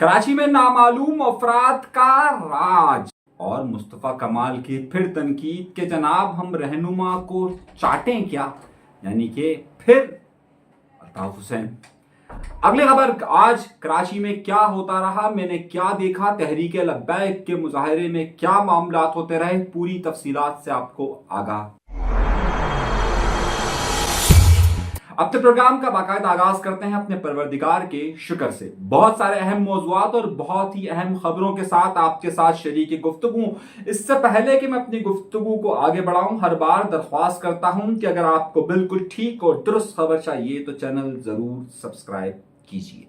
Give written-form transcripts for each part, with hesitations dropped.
कराची में नामालूम अफराद का राज और मुस्तफा कमाल की फिर तनकीद के जनाब हम रहनुमा को चाटें क्या, यानी कि फिर अल्ताफ हुसैन। अगली खबर, आज कराची में क्या होता रहा, मैंने क्या देखा, तहरीक लब्बैक के मुजाहरे में क्या मामलात होते रहे, पूरी तफसीलात से आपको आगाह। अब तो प्रोग्राम का बाकायदा आगाज करते हैं अपने परवरदिगार के शुक्र से। बहुत सारे अहम मौज़ूआत और बहुत ही अहम खबरों के साथ आपके साथ शरीक गुफ्तगू। इससे पहले कि मैं अपनी गुफ्तगू को आगे बढ़ाऊं, हर बार दरख्वास्त करता हूं कि अगर आपको बिल्कुल ठीक और दुरुस्त खबर चाहिए तो चैनल जरूर सब्सक्राइब कीजिए।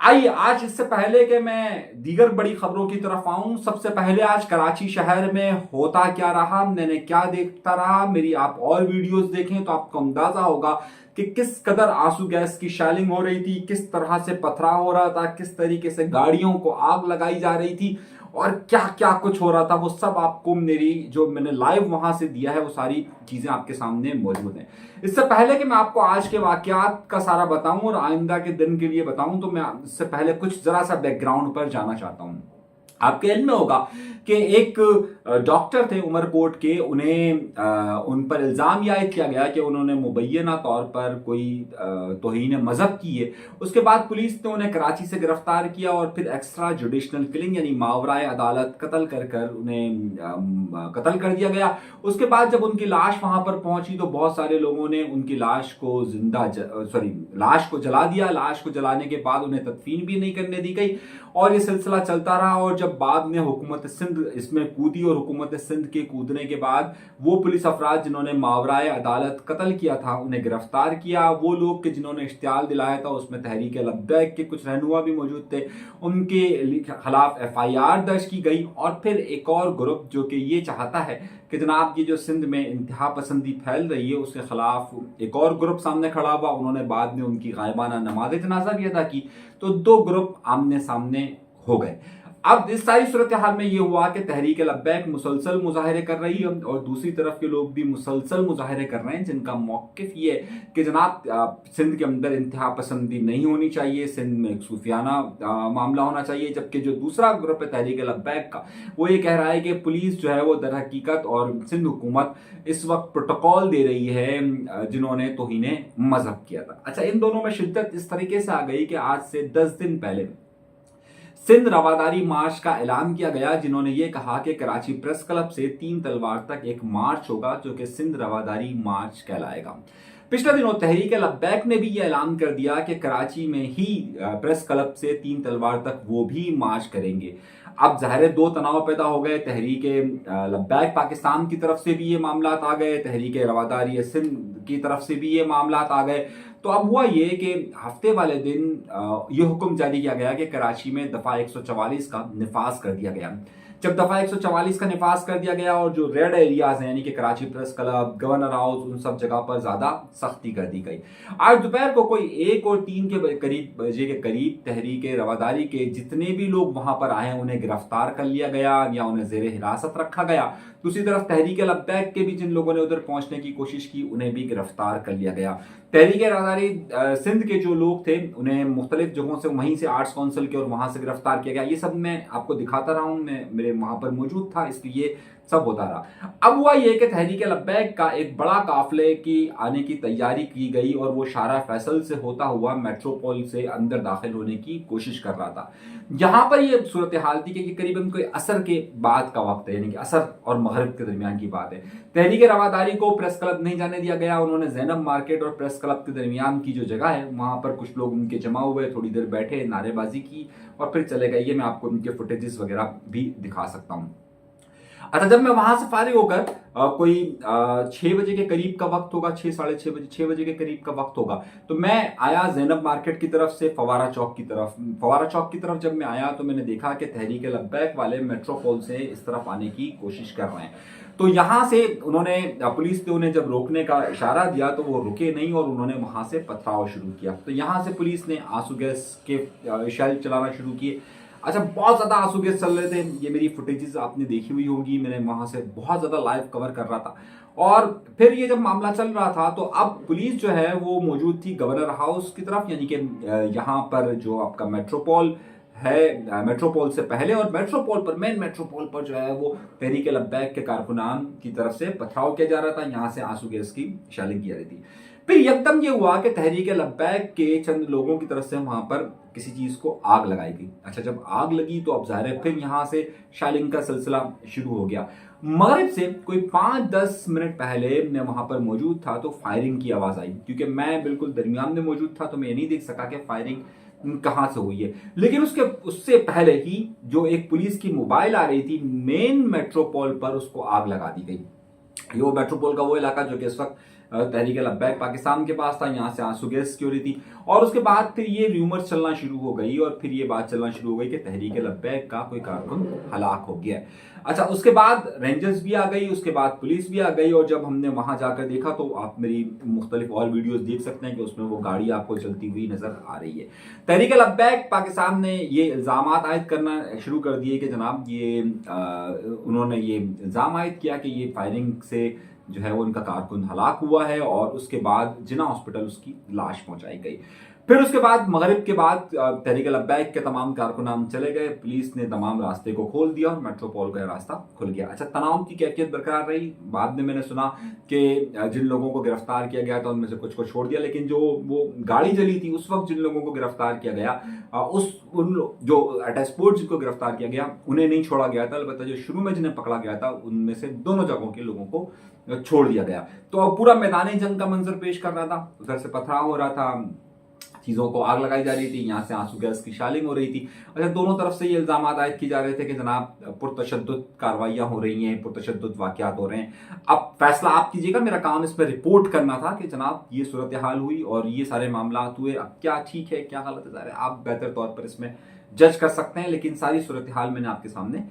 आइए, आज इससे पहले कि मैं दीगर बड़ी खबरों की तरफ आऊं, सबसे पहले आज कराची शहर में होता क्या रहा, मैंने क्या देखता रहा। मेरी आप और वीडियोस देखें तो आपको अंदाजा होगा कि किस कदर आंसू गैस की शेलिंग हो रही थी, किस तरह से पथराव हो रहा था, किस तरीके से गाड़ियों को आग लगाई जा रही थी और क्या क्या कुछ हो रहा था। वो सब आपको मेरी जो मैंने लाइव वहां से दिया है वो सारी चीजें आपके सामने मौजूद हैं। इससे पहले कि मैं आपको आज के वाकयात का सारा बताऊं और आइंदा के दिन के लिए बताऊं, तो मैं इससे पहले कुछ जरा सा बैकग्राउंड पर जाना चाहता हूं। आपके इल्म में होगा कि एक डॉक्टर थे उमरकोट के, उन्हें उन पर इल्जाम यह किया गया कि उन्होंने मुबैना तौर पर कोई तौहीन मजहब की है। उसके बाद पुलिस ने उन्हें कराची से गिरफ्तार किया और फिर एक्स्ट्रा जुडिशनल किलिंग यानी मावराए अदालत कत्ल कर उन्हें कत्ल कर दिया गया। उसके बाद जब उनकी लाश वहां पर पहुंची तो बहुत सारे लोगों ने उनकी लाश को लाश को जला दिया। लाश को जलाने के बाद उन्हें तदफीन भी नहीं करने दी गई और ये सिलसिला चलता रहा। और जब बाद में हुकूमत सिंध इसमें कूदी और हुकूमत सिंध के कूदने के बाद वो पुलिस अफराद जिन्होंने मावराए अदालत कत्ल किया था उन्हें गिरफ्तार किया। वो लोग के जिन्होंने इश्तियाल दिलाया था उसमें तहरीक लब्बैक के कुछ रहनुमा भी मौजूद थे, उनके खिलाफ FIR दर्ज की गई। और फिर एक और ग्रुप जो कि ये चाहता है कि जनाब ये जो सिंध में इंतहा पसंदी फैल रही है उसके खिलाफ एक और ग्रुप सामने खड़ा हुआ। उन्होंने बाद में उनकी गायबाना नमाज जनाजा भी अदा की, तो दो ग्रुप आमने सामने हो गए। अब इस सारी सूरत हाल में ये हुआ कि तहरीक लब्बैक मुसलसल मुजाहरे कर रही है और दूसरी तरफ के लोग भी मुसलसल मुजाहरे कर रहे हैं, जिनका मौक़िफ़ ये है कि जनाब सिंध के अंदर इंतहा पसंदी नहीं होनी चाहिए, सिंध में एक सूफियाना मामला होना चाहिए। जबकि जो दूसरा ग्रुप है तहरीक लब्बैक का, वो ये कह रहा है कि पुलिस जो है वो दर हकीकत और सिंध हुकूमत इस वक्त प्रोटोकॉल दे रही है जिन्होंने तौहीन मजहब किया था। अच्छा, इन दोनों में शिद्दत इस तरीके से आ गई कि आज से 10 दिन पहले सिंध रवादारी मार्च का ऐलान किया गया, जिन्होंने ये कहा कि कराची प्रेस क्लब से 3 तलवार तक एक मार्च होगा जो कि सिंध रवादारी मार्च कहलाएगा। पिछले दिनों तहरीक लब्बैक ने भी ये ऐलान कर दिया कि कराची में ही प्रेस क्लब से 3 तलवार तक वो भी मार्च करेंगे। अब ज़ाहिर दो तनाव पैदा हो गए, तहरीक लब्बैक पाकिस्तान की तरफ से भी ये मामलात आ गए, तहरीक रवादारी सिंध की तरफ से भी ये मामलात आ गए। तो अब हुआ ये कि हफ्ते वाले दिन ये हुक्म जारी किया गया कि कराची में दफ़ा 144 का निफाज कर दिया गया। जब दफ़ा 144 का निफाज कर दिया गया और जो रेड एरियाज हैं यानी कि Karachi press club, governor house, उन सब जगह पर ज़्यादा सख्ती कर दी गई। आज दोपहर को कोई 1 और 3 के बजे के करीब तहरीक रवादारी के जितने भी लोग वहां पर आए उन्हें गिरफ्तार कर लिया गया या उन्हें जेर हिरासत रखा गया। दूसरी तरफ तहरीक लब्बैक के भी जिन लोगों ने उधर पहुंचने की कोशिश की उन्हें भी गिरफ्तार कर लिया गया। तहरीक रवादारी सिंध के जो लोग थे उन्हें मुख्तलिफ जगहों से, वहीं से आर्ट्स काउंसिल के और वहां से गिरफ्तार किया गया। ये सब मैं आपको दिखाता रहा हूं, मैं मेरे वहां पर मौजूद था, इसलिए सब होता रहा। अब हुआ यह कि तहरीक लब्बैक का एक बड़ा काफले की आने की तैयारी की गई और वो शारा फैसल से होता हुआ मेट्रोपोल से अंदर दाखिल होने की कोशिश कर रहा था। यहां पर यह सूरत हाल थी कि करीबन कोई असर के बाद का वक्त है, यानी कि असर और मगरिब के दरमियान की बात है। तहरीक रवादारी को प्रेस क्लब नहीं जाने दिया गया। उन्होंने ज़ैनब मार्केट और प्रेस क्लब के दरमियान की जो जगह है वहां पर कुछ लोग उनके जमा हुए, थोड़ी देर बैठे, नारेबाजी की और फिर चले गए। ये मैं आपको उनके फुटेजेस वगैरह भी दिखा सकता हूँ। अच्छा, जब मैं वहां से फारिग होकर कोई 6 बजे के करीब का वक्त होगा, 6 साढ़े 6 बजे, 6 बजे के करीब का वक्त होगा, तो मैं आया ज़ैनब मार्केट की तरफ से फवारा चौक की तरफ। फवारा चौक की तरफ जब मैं आया तो मैंने देखा कि तहरीक लब्बैक वाले मेट्रोपोल से इस तरफ आने की कोशिश कर रहे हैं। तो यहां से उन्होंने, पुलिस ने उन्हें जब रोकने का इशारा दिया तो वो रुके नहीं और उन्होंने वहां से पथराव शुरू किया। तो यहां से पुलिस ने आंसू गैस के शेल चलाना शुरू किए। अच्छा, बहुत ज़्यादा आंसू गैस चल रहे थे। ये मेरी फुटेजेस आपने देखी हुई होगी, मैंने वहां से बहुत ज़्यादा लाइव कवर कर रहा था। और फिर ये जब मामला चल रहा था तो अब पुलिस जो है वो मौजूद थी गवर्नर हाउस की तरफ, यानी कि यहाँ पर जो आपका मेट्रोपोल ہے میٹروپول سے پہلے، اور میٹروپول پر مین میٹروپول پر جو ہے وہ تحریک لبیک کے کارکنان کی طرف سے پتھراؤ کیا جا رہا تھا، یہاں سے آنسو گیس کی شیلنگ کی جا رہی تھی۔ پھر یکدم یہ ہوا کہ تحریک لبیک کے چند لوگوں کی طرف سے وہاں پر کسی چیز کو آگ لگائی گئی۔ اچھا، جب آگ لگی تو اب ظاہر ہے پھر یہاں سے شیلنگ کا سلسلہ شروع ہو گیا۔ مغرب سے کوئی 5-10 منٹ پہلے میں وہاں پر موجود تھا تو فائرنگ کی آواز آئی، کیونکہ میں بالکل درمیان میں موجود تھا تو میں یہ نہیں دیکھ سکا کہ فائرنگ کہاں سے ہوئی ہے، لیکن اس سے پہلے ہی جو ایک پولیس کی موبائل آ رہی تھی مین میٹروپول پر، اس کو آگ لگا دی گئی۔ یہ وہ میٹروپول کا وہ علاقہ جو کہ اس وقت تحریک لبیک پاکستان کے پاس تھا، یہاں سے آنسو گیس کی ہو رہی تھی، اور اس کے بعد پھر یہ ریومر چلنا شروع ہو گئی، اور پھر یہ بات چلنا شروع ہو گئی کہ تحریک لبیک کا کوئی کارکن ہلاک ہو گیا ہے۔ اچھا، اس کے بعد رینجرز بھی آ گئی، اس کے بعد پولیس بھی آ گئی، اور جب ہم نے وہاں جا کر دیکھا تو آپ میری مختلف اور ویڈیوز دیکھ سکتے ہیں کہ اس میں وہ گاڑی آپ کو چلتی ہوئی نظر آ رہی ہے۔ تحریک لبیک پاکستان نے یہ الزامات عائد کرنا شروع کر دیے کہ جناب یہ انہوں نے یہ الزام عائد کیا کہ یہ فائرنگ سے جو ہے وہ ان کا کارکن ہلاک ہوا ہے، اور اس کے بعد جناح ہاسپٹل اس کی لاش پہنچائی گئی۔ پھر اس کے بعد مغرب کے بعد تحریک لبیک کے تمام کارکنان چلے گئے، پولیس نے تمام راستے کو کھول دیا اور میٹروپول کا راستہ کھل گیا۔ اچھا، تناؤ کی کیفیت برقرار رہی۔ بعد میں نے سنا کہ جن لوگوں کو گرفتار کیا گیا تھا ان میں سے کچھ کو چھوڑ دیا، لیکن جو وہ گاڑی جلی تھی اس وقت جن لوگوں کو گرفتار کیا گیا، جو اٹیسپورٹ جن کو گرفتار کیا گیا انہیں نہیں چھوڑا گیا تھا، البتہ جو شروع میں جنہیں پکڑا گیا تھا ان میں سے دونوں جگہوں کے لوگوں کو چھوڑ دیا گیا۔ تو اب پورا میدان جنگ کا منظر پیش کر رہا تھا، ادھر سے پتھراؤ ہو رہا تھا، چیزوں کو آگ لگائی جا رہی تھی، یہاں سے آنسو گیس کی شیلنگ ہو رہی تھی۔ اچھا، دونوں طرف سے یہ الزامات عائد کی جا رہے تھے کہ جناب پرتشدد کاروائیاں ہو رہی ہیں، پرتشدد واقعات ہو رہے ہیں۔ اب فیصلہ آپ کیجیے گا، میرا کام اس پہ رپورٹ کرنا تھا کہ جناب یہ صورتحال ہوئی اور یہ سارے معاملات ہوئے، اب کیا ٹھیک ہے کیا غلط ہے، ظاہر ہے آپ بہتر طور پر اس میں جج کر سکتے ہیں، لیکن ساری صورتحال میں نے آپ کے سامنے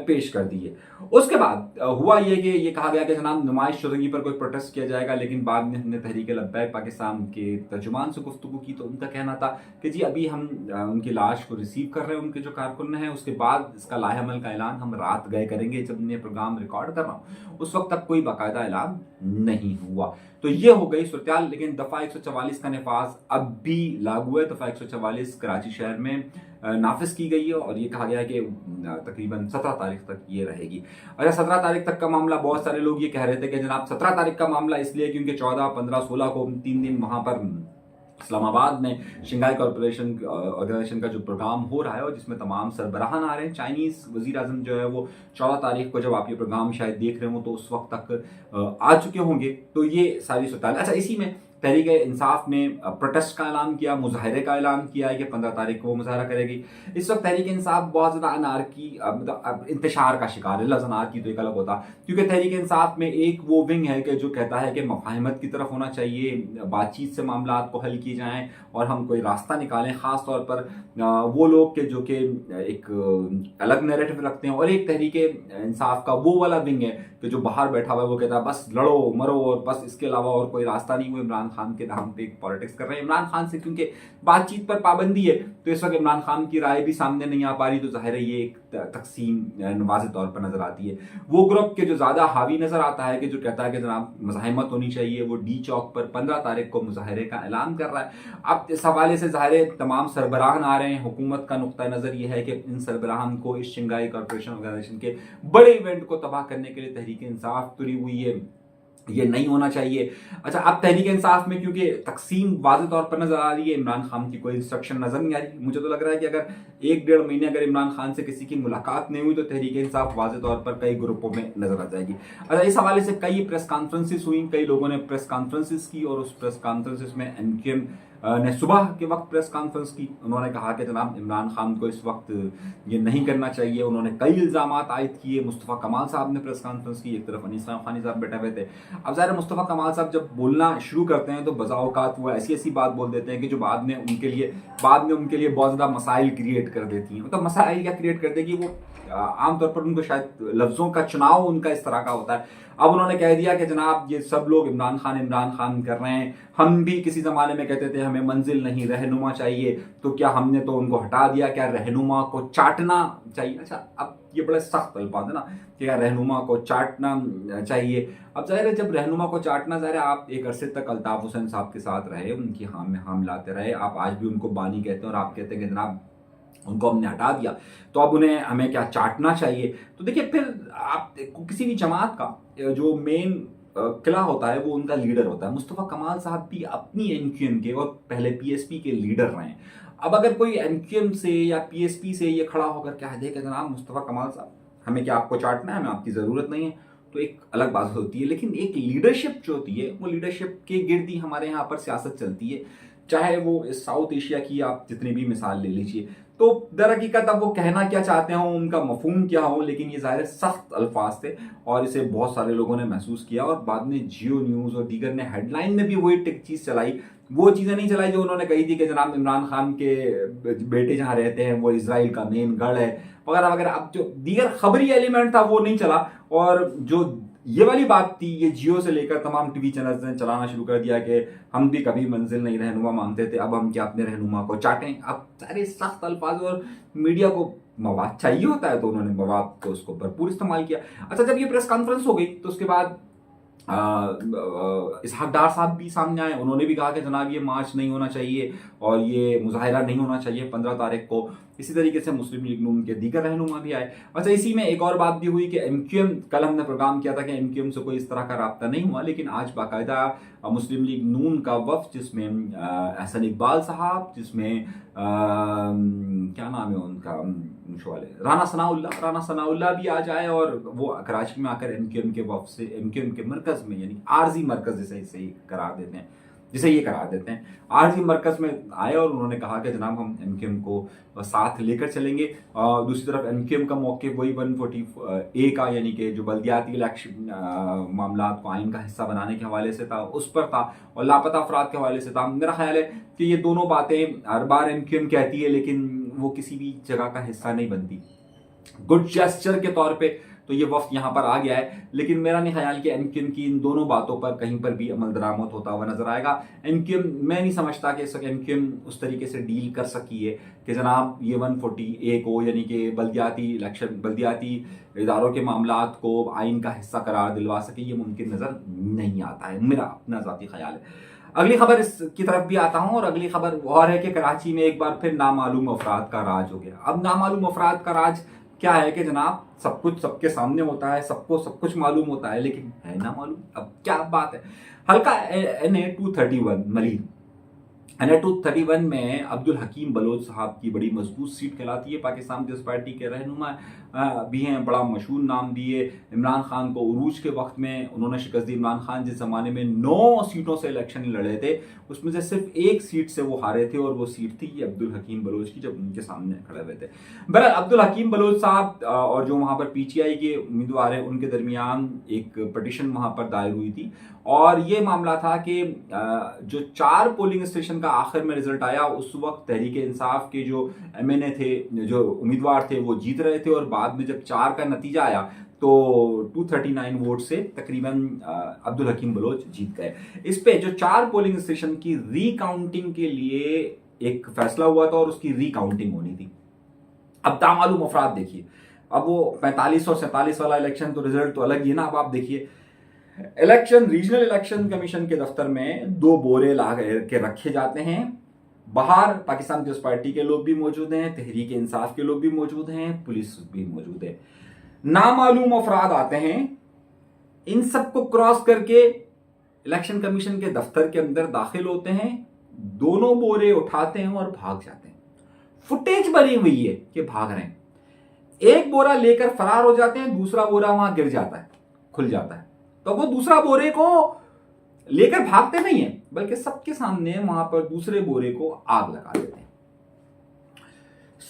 پیش کر دی ہے۔ اس کے بعد ہوا یہ کہ یہ کہا گیا کہ جناب نمائش شدگی پر کوئی پروٹیسٹ کیا جائے گا، لیکن بعد میں ہم نے تحریک لبیک پاکستان کے ترجمان سے گفتگو کی تو ان کا کہنا تھا کہ جی ابھی ہم ان کی لاش کو ریسیو کر رہے ہیں، ان کے جو کارکن ہیں، اس کے بعد اس کا لائحہ عمل کا اعلان ہم رات گئے کریں گے، جب میں پروگرام ریکارڈ کر رہا ہوں اس وقت تک کوئی باقاعدہ اعلان نہیں ہوا۔ تو یہ ہو گئی صورتحال، لیکن دفعہ 144 کا نفاذ اب بھی لاگو ہے۔ دفعہ 144 کراچی شہر میں نافذ کی گئی ہے، اور یہ کہا گیا ہے کہ تقریباً 17 تاریخ تک یہ رہے گی۔ اچھا، 17 تاریخ تک کا معاملہ، بہت سارے لوگ یہ کہہ رہے تھے کہ جناب 17 تاریخ کا معاملہ اس لیے کیونکہ 14، 15، 16 کو 3 دن وہاں پر اسلام آباد میں شنگھائی کارپوریشن آرگنائزیشن کا جو پروگرام ہو رہا ہے، اور جس میں تمام سربراہان آ رہے ہیں، چائنیز وزیر اعظم جو ہے وہ 14 تاریخ کو جب آپ یہ پروگرام شاید دیکھ رہے ہوں تو اس وقت تک آ چکے ہوں گے، تو یہ ساری صورتحال۔ اچھا، اسی میں تحریک انصاف نے پروٹیسٹ کا اعلان کیا، مظاہرے کا اعلان کیا ہے کہ 15 تاریخ کو وہ مظاہرہ کرے گی۔ اس وقت تحریک انصاف بہت زیادہ انارکی انتشار کا شکار ہے، لفظ انارکی تو ایک الگ ہوتا، کیونکہ تحریک انصاف میں ایک وہ ونگ ہے کہ جو کہتا ہے کہ مفاہمت کی طرف ہونا چاہیے، بات چیت سے معاملات کو حل کیے جائیں اور ہم کوئی راستہ نکالیں، خاص طور پر وہ لوگ کہ جو کہ ایک الگ نیریٹو رکھتے ہیں، اور ایک تحریک انصاف کا وہ والا ونگ ہے کہ جو باہر بیٹھا ہوا ہے، وہ کہتا ہے بس لڑو مرو اور بس اس کے علاوہ اور کوئی راستہ نہیں۔ وہ عمران خان کے نام پہ پالیٹکس کر رہے ہیں، عمران خان سے کیونکہ بات چیت پر پابندی ہے تو اس وقت عمران خان کی رائے بھی سامنے نہیں آ پا رہی، تو ظاہر ہے یہ ایک تقسیم واضح طور پر نظر آتی ہے۔ وہ گروپ کے جو زیادہ حاوی نظر آتا ہے کہ جو کہتا ہے کہ جناب مزاحمت ہونی چاہیے، وہ ڈی چوک پر 15 تاریخ کو مظاہرے کا اعلان کر رہا ہے۔ اب اس حوالے سے ظاہر ہے تمام سربراہان آ رہے ہیں، حکومت کا نقطہ نظر یہ ہے کہ ان سربراہان کو اس شنگھائی کارپوریشن آرگنائزیشن کے بڑے ایونٹ کو تباہ کرنے کے لیے تحریک انصاف تلی ہوئی ہے، یہ نہیں ہونا چاہیے۔ اچھا، اب تحریک انصاف میں کیونکہ تقسیم واضح طور پر نظر آ رہی ہے، عمران خان کی کوئی انسٹرکشن نظر نہیں آ رہی، مجھے تو لگ رہا ہے کہ اگر 1-1.5 مہینے اگر عمران خان سے کسی کی ملاقات نہیں ہوئی تو تحریک انصاف واضح طور پر کئی گروپوں میں نظر آ جائے گی۔ اچھا، اس حوالے سے کئی پریس کانفرنسز ہوئیں، کئی لوگوں نے پریس کانفرنسز کی، اور اس پریس کانفرنسز میں MKM نے صبح کے وقت پریس کانفرنس کی، انہوں نے کہا کہ جناب عمران خان کو اس وقت یہ نہیں کرنا چاہیے، انہوں نے کئی الزامات عائد کیے۔ مصطفیٰ کمال صاحب نے پریس کانفرنس کی، ایک طرف انیس خانی صاحب بیٹھے ہوئے تھے۔ اب ظاہر مصطفیٰ کمال صاحب جب بولنا شروع کرتے ہیں تو بذا اوقات وہ ایسی بات بول دیتے ہیں کہ جو بعد میں ان کے لیے بہت زیادہ مسائل کریٹ کر دیتی ہیں۔ مطلب مسائل کیا کریٹ کر دے گی، وہ عام طور پر ان کو شاید لفظوں کا چناؤ ان کا اس طرح کا ہوتا ہے۔ اب انہوں نے کہہ دیا کہ جناب یہ سب لوگ عمران خان کر رہے ہیں، ہم بھی کسی زمانے میں کہتے تھے ہمیں منزل نہیں رہنما چاہیے، تو کیا ہم نے تو ان کو ہٹا دیا، کیا رہنما کو چاٹنا چاہیے؟ اچھا، اب یہ بڑے سخت الفاظ ہے نا کہ رہنما کو چاٹنا چاہیے۔ اب ظاہر ہے جب رہنما کو چاٹنا، ظاہر ہے آپ ایک عرصے تک الطاف حسین صاحب کے ساتھ رہے، ان کی ہام لاتے رہے، آپ آج بھی ان کو بانی کہتے ہیں، اور آپ کہتے ہیں کہ جناب उनको हमने हटा दिया, तो अब उन्हें हमें क्या चाटना चाहिए? तो देखिए, फिर आप किसी भी जमात का जो मेन किला होता है वो उनका लीडर होता है। मुस्तफ़ा कमाल साहब भी अपनी एमक्यूएम के और पहले पीएसपी के लीडर रहे हैं। अब अगर कोई एमक्यूएम से या पीएसपी से ये खड़ा होकर कह दे कि जनाब मुस्तफ़ा कमाल साहब, हमें क्या आपको चाटना है, हमें आपकी ज़रूरत नहीं है, तो एक अलग बात होती है। लेकिन एक लीडरशिप जो होती है, वो लीडरशिप के गिर्द ही हमारे यहाँ पर सियासत चलती है, चाहे वो इस साउथ एशिया की आप जितनी भी मिसाल ले लीजिए। तो दर हकीकत अब वो कहना क्या चाहते हो, उनका मफहूम क्या हो, लेकिन ये ज़ाहिर सख्त अल्फाज थे और इसे बहुत सारे लोगों ने महसूस किया। और बाद में जियो न्यूज़ और दीगर ने हेडलाइन में भी वही टिक चीज़ चलाई, वो चीज़ें नहीं चलाई जो उन्होंने कही थी कि जनाब इमरान खान के बेटे जहाँ रहते हैं वो इसराइल का मेन गढ़ है वगैरह वगैरह। अब जो दीगर खबरी एलिमेंट था वो नहीं चला, और जो ये वाली बात थी, ये जियो से लेकर तमाम टीवी चैनल्स ने चलाना शुरू कर दिया कि हम भी कभी मंजिल नहीं रहनुमा मांगते थे, अब हम क्या अपने रहनुमा को चाटें। अब सारे सख्त अल्फाज, और मीडिया को मवाद चाहिए होता है तो उन्होंने मवाद को उसको भरपूर इस्तेमाल किया। अच्छा, जब ये प्रेस कॉन्फ्रेंस हो गई तो उसके बाद इसहाक डार साहब भी सामने आए, उन्होंने भी कहा कि जनाब ये मार्च नहीं होना चाहिए और ये मुजाहिरा नहीं होना चाहिए 15 तारीख को। इसी तरीके से मुस्लिम लीग नून के दीगर रहनुमा भी आए। अच्छा, इसी में एक और बात भी हुई कि एमक्यूएम, कल हमने प्रोग्राम किया था कि एमक्यूएम से कोई इस तरह का राब्ता नहीं हुआ, लेकिन आज बाकायदा मुस्लिम लीग नून का वफ्द, जिसमें एहसन इकबाल साहब, जिसमें क्या नाम है उनका, वाले राना सनाउल्लाह भी आ जाए और वो कराची में आकर एमक्यूएम के वफ्द से एमक्यूएम के मरकज में, यानी आरजी मरकज जिसे ये करार देते हैं, आरजी मरकज में आए और उन्होंने कहा कि जनाब हम एमक्यूएम को साथ लेकर चलेंगे। दूसरी तरफ एमक्यूएम का मौके वही 140A का, यानी कि जो बल्दियाती इलेक्शन मामला को आइन का हिस्सा बनाने के हवाले से था, उस पर था, और लापता अफराद के हवाले से था। मेरा ख्याल है कि ये दोनों बातें हर बार एमक्यूएम कहती है, लेकिन वो किसी भी जगह का हिस्सा नहीं बनती। गुड जेस्चर के तौर पे तो ये वफ्द यहाँ पर आ गया है, लेकिन मेरा नहीं ख्याल कि एमक्यूएम की इन दोनों बातों पर कहीं पर भी अमल दरामद होता हुआ नजर आएगा। एमक्यूएम, मैं नहीं समझता कि इस वक्त एमक्यूएम उस तरीके से डील कर सकी है कि जनाब ये 140A को, यानी कि बल्दियाती इदारों के मामलात को आइन का हिस्सा करार दिलवा सके, ये मुमकिन नजर नहीं आता है, मेरा अपना ज़ाती ख्याल है। अगली खबर इसकी तरफ भी आता हूं, और अगली खबर और है कि कराची में एक बार फिर नामालूम अफराद का राज हो गया। अब नामालूम अफराद का राज क्या है कि जनाब सब कुछ सबके सामने होता है, सबको सब कुछ मालूम होता है, लेकिन है ना मालूम। अब क्या बात है, हल्का NA-231 मलिर, NA-231 में अब्दुल हकीम बलोच साहब की बड़ी मजबूत सीट कहलाती है। पाकिस्तान पीपल्स पार्टी के रहनुमा भी हैं, बड़ा मशहूर नाम भी है। इमरान खान को उरूज के वक्त में उन्होंने शिकस्त दी। इमरान खान जिस जमाने में 9 सीटों से इलेक्शन लड़े थे, उसमें से सिर्फ एक सीट से वो हारे थे, और वो सीट थी ये अब्दुल हकीम बलोच की, जब उनके सामने खड़े हुए थे। बहरहाल अब्दुल हकीम बलोच साहब और जो वहां पर PTI के उम्मीदवार हैं, उनके दरमियान एक पटिशन वहां पर दायर हुई थी, और ये मामला था कि जो 4 पोलिंग स्टेशन का आखिर में रिजल्ट आया, उस वक्त तहरीक इंसाफ के जो MNA थे, जो उम्मीदवार थे, वो जीत रहे थे, और बाद में जब 4 का नतीजा आया तो 239 वोट से तकरीबन अब्दुल हकीम बलोच जीत गए। इस पे जो 4 पोलिंग स्टेशन की रीकाउंटिंग के लिए एक फैसला हुआ था, और उसकी रीकाउंटिंग होनी थी। अब तामालूम अफराद देखिए, अब वो 45 और 47 वाला इलेक्शन तो रिजल्ट तो अलग ही है ना। अब आप देखिए, रीजनल इलेक्शन कमीशन के दफ्तर में 2 बोरे ला के रखे जाते हैं। बाहर पाकिस्तान पीपल्स पार्टी के लोग भी मौजूद हैं, तहरीक इंसाफ के लोग भी मौजूद हैं, पुलिस भी मौजूद है। नामालूम अफराद आते हैं, इन सबको क्रॉस करके इलेक्शन कमीशन के दफ्तर के अंदर दाखिल होते हैं, दोनों बोरे उठाते हैं और भाग जाते हैं। फुटेज बनी हुई है कि भाग रहे हैं। एक बोरा लेकर फरार हो जाते हैं, दूसरा बोरा वहां गिर जाता है, खुल जाता है, तो वो दूसरा बोरे को लेकर भागते नहीं है, बल्कि सबके सामने वहां पर दूसरे बोरे को आग लगा देते हैं।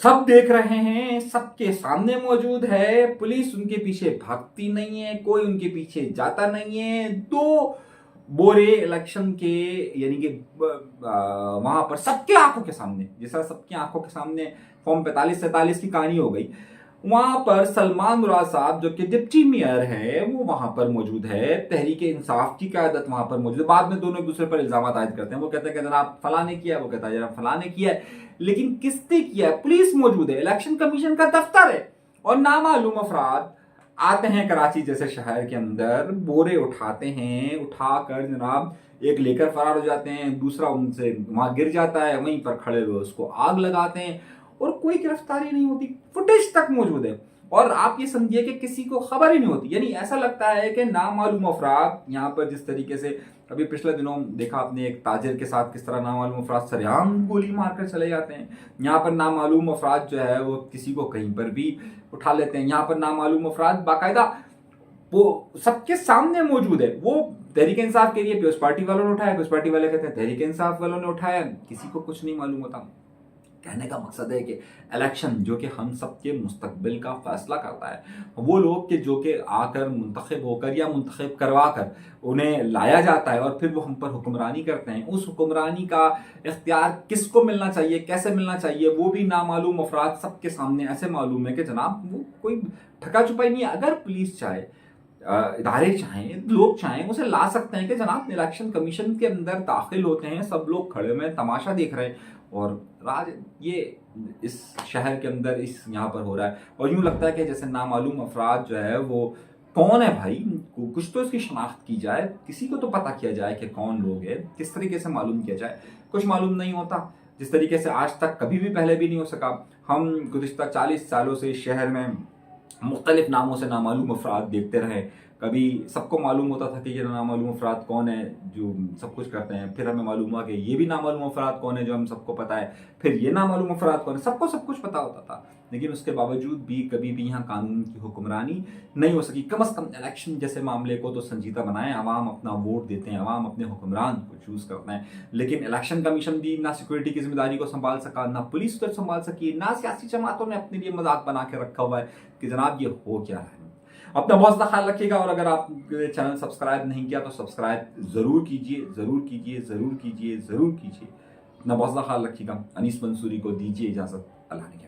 सब देख रहे हैं, सबके सामने मौजूद है, पुलिस उनके पीछे भागती नहीं है, कोई उनके पीछे जाता नहीं है। 2 बोरे इलेक्शन के, यानी कि वहां पर सबके आंखों के सामने, जैसा सबकी आंखों के सामने फॉर्म 45-47 की कहानी हो गई, वहां पर सलमान मुराद साहब जो कि डिप्टी मेयर है, वो वहां पर मौजूद है। तहरीक इंसाफ की क़यादत वहां पर मौजूद है। बाद में दोनों एक दूसरे पर इल्जाम आयद करते हैं, वो कहते हैं कि जनाब फला ने किया, वो कहता है जनाब फला ने किया है, लेकिन किसने किया है? पुलिस मौजूद है, इलेक्शन कमीशन का दफ्तर है, और नामालूम अफराद आते हैं कराची जैसे शहर के अंदर, बोरे उठाते हैं, उठाकर जनाब एक लेकर फरार हो जाते हैं, दूसरा उनसे वहां गिर जाता है, वहीं पर खड़े हुए उसको आग लगाते हैं, और कोई गिरफ्तारी नहीं होती, फुटेज तक मौजूद है और आप ये समझिए कि किसी को खबर ही नहीं होती। यानी ऐसा लगता है कि नामालूम अफराद यहाँ पर जिस तरीके से अभी पिछले दिनों देखा आपने एक ताजिर के साथ किस तरह नामालूम अफराद सरेआम गोली मारकर चले जाते हैं, यहाँ पर नामालूम अफराद जो है वो किसी को कहीं पर भी उठा लेते हैं, यहाँ पर नामालूम अफराद बाकायदा वो सबके सामने मौजूद है। वो तहरीक इंसाफ के लिए पीपल्स पार्टी वालों ने उठाया, पीपल्स पार्टी वाले कहते हैं तहरीक इंसाफ वालों ने उठाया, किसी को कुछ नहीं मालूम होता। कहने का मकसद है कि इलेक्शन जो कि हम सबके मुस्तकबिल का फैसला करता है, वो लोग के जो कि आकर मुंतखब होकर या मुंतखब करवा कर उन्हें लाया जाता है और फिर वो हम पर हुक्मरानी करते हैं, उस हुक्मरानी का इख्तियार किसको मिलना चाहिए, कैसे मिलना चाहिए, वो भी नामालूम अफराद सबके सामने ऐसे मालूम है कि जनाब वो कोई ठका छुपाई नहीं है। अगर पुलिस चाहे, इदारे चाहें, लोग चाहें, उसे ला सकते हैं कि जनाब इलेक्शन कमीशन के अंदर दाखिल होते हैं, सब लोग खड़े में तमाशा देख रहे हैं और राज ये इस शहर के अंदर इस यहाँ पर हो रहा है। और यूं लगता है कि जैसे नामालूम अफराद जो है वो कौन है भाई, कुछ तो इसकी शनाख्त की जाए, किसी को तो पता किया जाए कि कौन लोग है, किस तरीके से मालूम किया जाए। कुछ मालूम नहीं होता, जिस तरीके से आज तक कभी भी पहले भी नहीं हो सका। हम गुज़िश्ता 40 सालों से इस शहर में मुख्तलिफ नामों से नामालूम अफराद देखते रहे। कभी सबको मालूम होता था कि ये नामालूम अफराद कौन है जो सब कुछ करते हैं, फिर हमें मालूम हुआ कि ये भी नामालूम अफराद कौन है जो हम सबको पता है, फिर ये नामालूम अफराद कौन है, सबको सब कुछ पता होता था। लेकिन उसके बावजूद भी कभी भी यहाँ कानून की हुक्मरानी नहीं हो सकी। कम अज़ कम इलेक्शन जैसे मामले को तो संजीदा बनाएं, अवाम अपना वोट देते हैं, अवाम अपने हुक्मरान को चूज़ करते हैं, लेकिन इलेक्शन कमीशन भी ना सिक्योरिटी की जिम्मेदारी को संभाल सका, ना पुलिस उधर संभाल सकी, ना सियासी जमातों ने अपने लिए मजाक बना के रखा हुआ है कि जनाब ये हो क्या है। अपना बहुत ज़्यादा ख्याल रखिएगा और अगर आप चैनल सब्सक्राइब नहीं किया तो सब्सक्राइब ज़रूर कीजिए, ज़रूर कीजिए, ज़रूर कीजिए, ज़रूर कीजिए। अपना बहुत ज़्यादा ख्याल रखिएगा। अनीस मंसूरी को दीजिए इजाज़त, अल्लाह ने